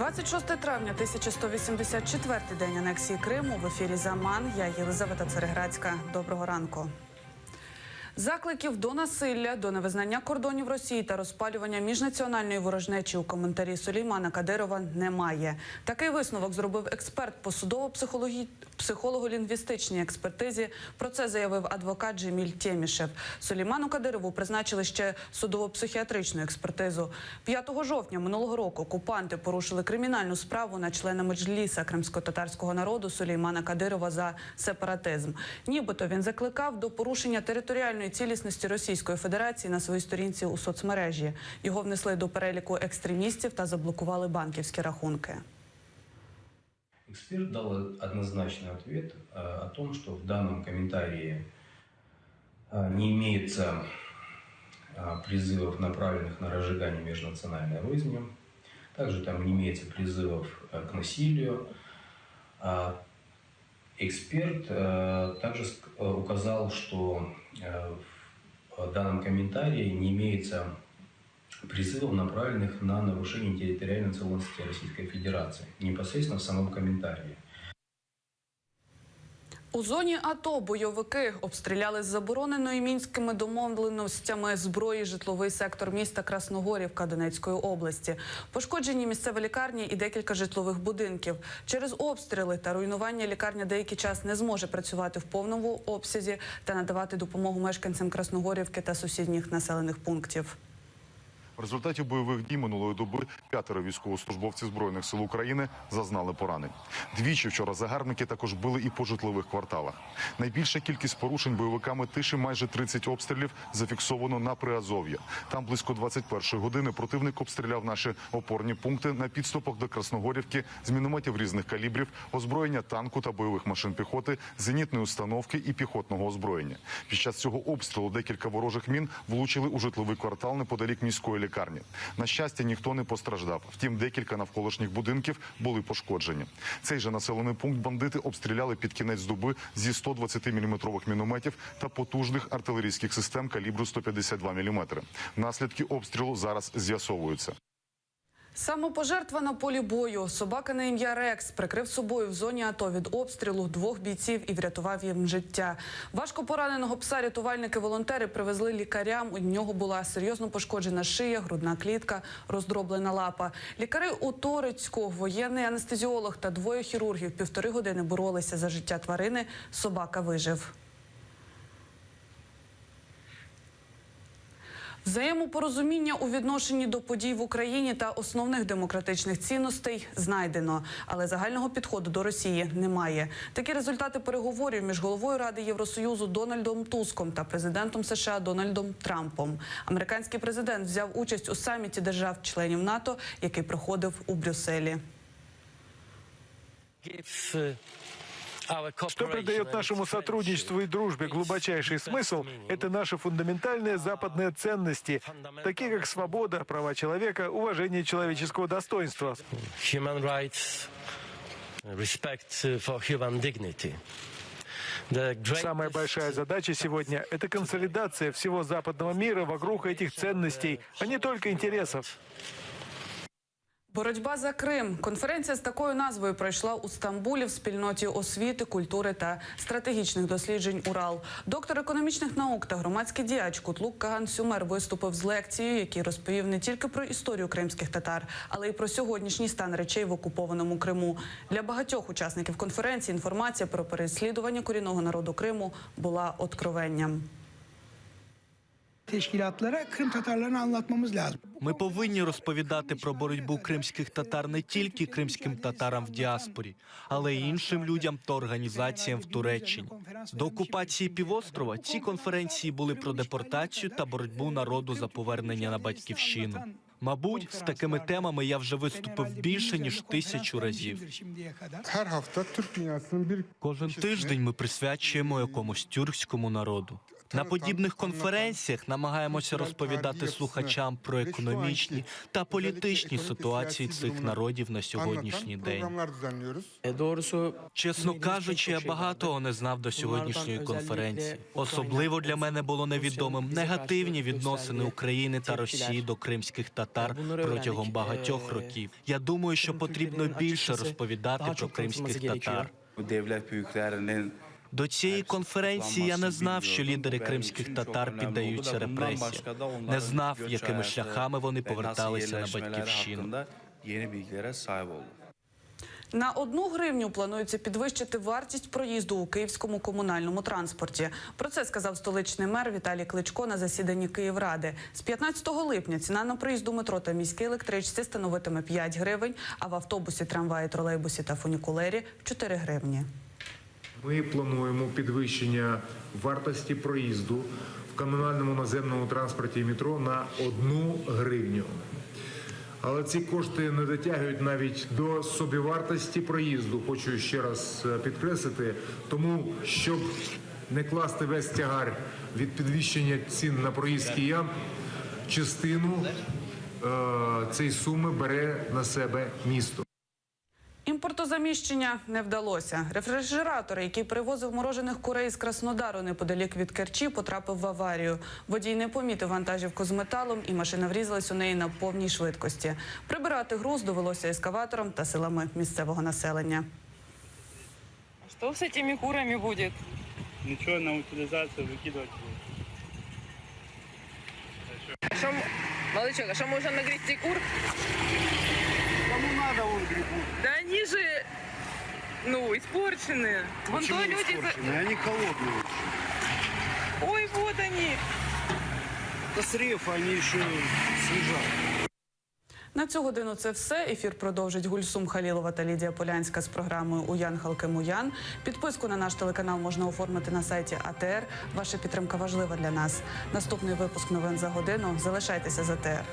26 травня, 1184-й день анексії Криму. В ефірі «Заман». Я Єлизавета Цереградська. Доброго ранку. Закликів до насилля, до невизнання кордонів Росії та розпалювання міжнаціональної ворожнечі у коментарі Сулеймана Кадирова немає. Такий висновок зробив експерт по судово-психолого-лінгвістичній експертизі. Про це заявив адвокат Джеміль Темішев. Сулейману Кадирову призначили ще судово-психіатричну експертизу. 5 жовтня минулого року окупанти порушили кримінальну справу над членами Меджліса кримсько-татарського народу Сулеймана Кадирова за сепаратизм. Нібито він закликав до порушення територіальної цілісності Російської Федерації на своїй сторінці у соцмережі. Його внесли до переліку екстремістів та заблокували банківські рахунки. Эксперт дал однозначный ответ о том, что в данном комментарии не имеется призывов, направленных на разжигание межнациональной розни. Также там не имеется призывов к насилию. Эксперт также указал, что в данном комментарии не имеется призывов, направленных на нарушение территориальной целостности Российской Федерации, непосредственно в самом комментарии. У зоні АТО бойовики обстріляли з забороненої мінськими домовленостями зброї житловий сектор міста Красногорівка Донецької області. Пошкоджені місцеві лікарні і декілька житлових будинків. Через обстріли та руйнування лікарня деякий час не зможе працювати в повному обсязі та надавати допомогу мешканцям Красногорівки та сусідніх населених пунктів. В результаті бойових дій минулої доби 5 військовослужбовців Збройних сил України зазнали поранень. Двічі вчора загарбники також били і по житлових кварталах. Найбільша кількість порушень бойовиками тиші, майже 30 обстрілів, зафіксовано на Приазов'я. Там близько 21-ї години противник обстріляв наші опорні пункти на підступах до Красногорівки з мінометів різних калібрів, озброєння танку та бойових машин піхоти, зенітної установки і піхотного озброєння. Під час цього обстрілу декілька ворожих мін влучили у житловий квартал неподалік міської лікарні. На щастя, ніхто не постраждав. Втім, декілька навколишніх будинків були пошкоджені. Цей же населений пункт бандити обстріляли під кінець доби зі 120-мм мінометів та потужних артилерійських систем калібру 152 мм. Наслідки обстрілу зараз з'ясовуються. Самопожертва на полі бою. Собака на ім'я Рекс прикрив собою в зоні АТО від обстрілу 2 бійців і врятував їм життя. Важко пораненого пса рятувальники-волонтери привезли лікарям. У нього була серйозно пошкоджена шия, грудна клітка, роздроблена лапа. Лікари у Торецьку, воєнний анестезіолог та 2 хірургів 1,5 години боролися за життя тварини. Собака вижив. Взаємопорозуміння у відношенні до подій в Україні та основних демократичних цінностей знайдено, але загального підходу до Росії немає. Такі результати переговорів між головою Ради Євросоюзу Дональдом Туском та президентом США Дональдом Трампом. Американський президент взяв участь у саміті держав-членів НАТО, який проходив у Брюсселі. Что придает нашему сотрудничеству и дружбе глубочайший смысл, это наши фундаментальные западные ценности, такие как свобода, права человека, уважение человеческого достоинства. Самая большая задача сегодня – это консолидация всего западного мира вокруг этих ценностей, а не только интересов. Боротьба за Крим. Конференція з такою назвою пройшла у Стамбулі в спільноті освіти, культури та стратегічних досліджень «Урал». Доктор економічних наук та громадський діяч Кутлук Каган Сюмер виступив з лекцією, який розповів не тільки про історію кримських татар, але й про сьогоднішній стан речей в окупованому Криму. Для багатьох учасників конференції інформація про переслідування корінного народу Криму була откровенням. Ми повинні розповідати про боротьбу кримських татар не тільки кримським татарам в діаспорі, але й іншим людям та організаціям в Туреччині. До окупації півострова ці конференції були про депортацію та боротьбу народу за повернення на батьківщину. Мабуть, з такими темами я вже виступив більше, ніж 1000 разів. Кожен тиждень ми присвячуємо якомусь тюркському народу. На подібних конференціях намагаємося розповідати слухачам про економічні та політичні ситуації цих народів на сьогоднішній день. Чесно кажучи, я багатого не знав до сьогоднішньої конференції. Особливо для мене було невідомим негативні відносини України та Росії до кримських татар протягом багатьох років. Я думаю, що потрібно більше розповідати про кримських татар. До цієї конференції я не знав, що лідери кримських татар піддаються репресіям. Не знав, якими шляхами вони поверталися на батьківщину. На 1 гривню планується підвищити вартість проїзду у київському комунальному транспорті. Про це сказав столичний мер Віталій Кличко на засіданні Київради. З 15 липня ціна на проїзд у метро та міській електричці становитиме 5 гривень, а в автобусі, трамваї, тролейбусі та фунікулері – 4 гривні. Ми плануємо підвищення вартості проїзду в комунальному наземному транспорті і метро на 1 гривню. Але ці кошти не дотягують навіть до собівартості проїзду, хочу ще раз підкреслити. Тому, щоб не класти весь тягар від підвищення цін на проїзд киян, частину цієї суми бере на себе місто. Імпортозаміщення не вдалося. Рефрижератор, який перевозив морожених курей з Краснодару неподалік від Керчі, потрапив в аварію. Водій не помітив вантажівку з металом, і машина врізалась у неї на повній швидкості. Прибирати груз довелося ескаватором та силами місцевого населення. Что с этими курами будет? Ничего, на утилизацию выкидывать будет. Молодчик, а что можно нагрести кур? Кому надо, вон грибут. Да они же, испорченные. Вон то люди... Они холодные. Ой, вот они. Это срев, они еще свежат. На цю годину це все. Ефір продовжить Гульсум Халілова та Лідія Полянська з програмою «Уян Халкем-Уян». Підписку на наш телеканал можна оформити на сайті АТР. Ваша підтримка важлива для нас. Наступний випуск новин за годину. Залишайтеся з АТР.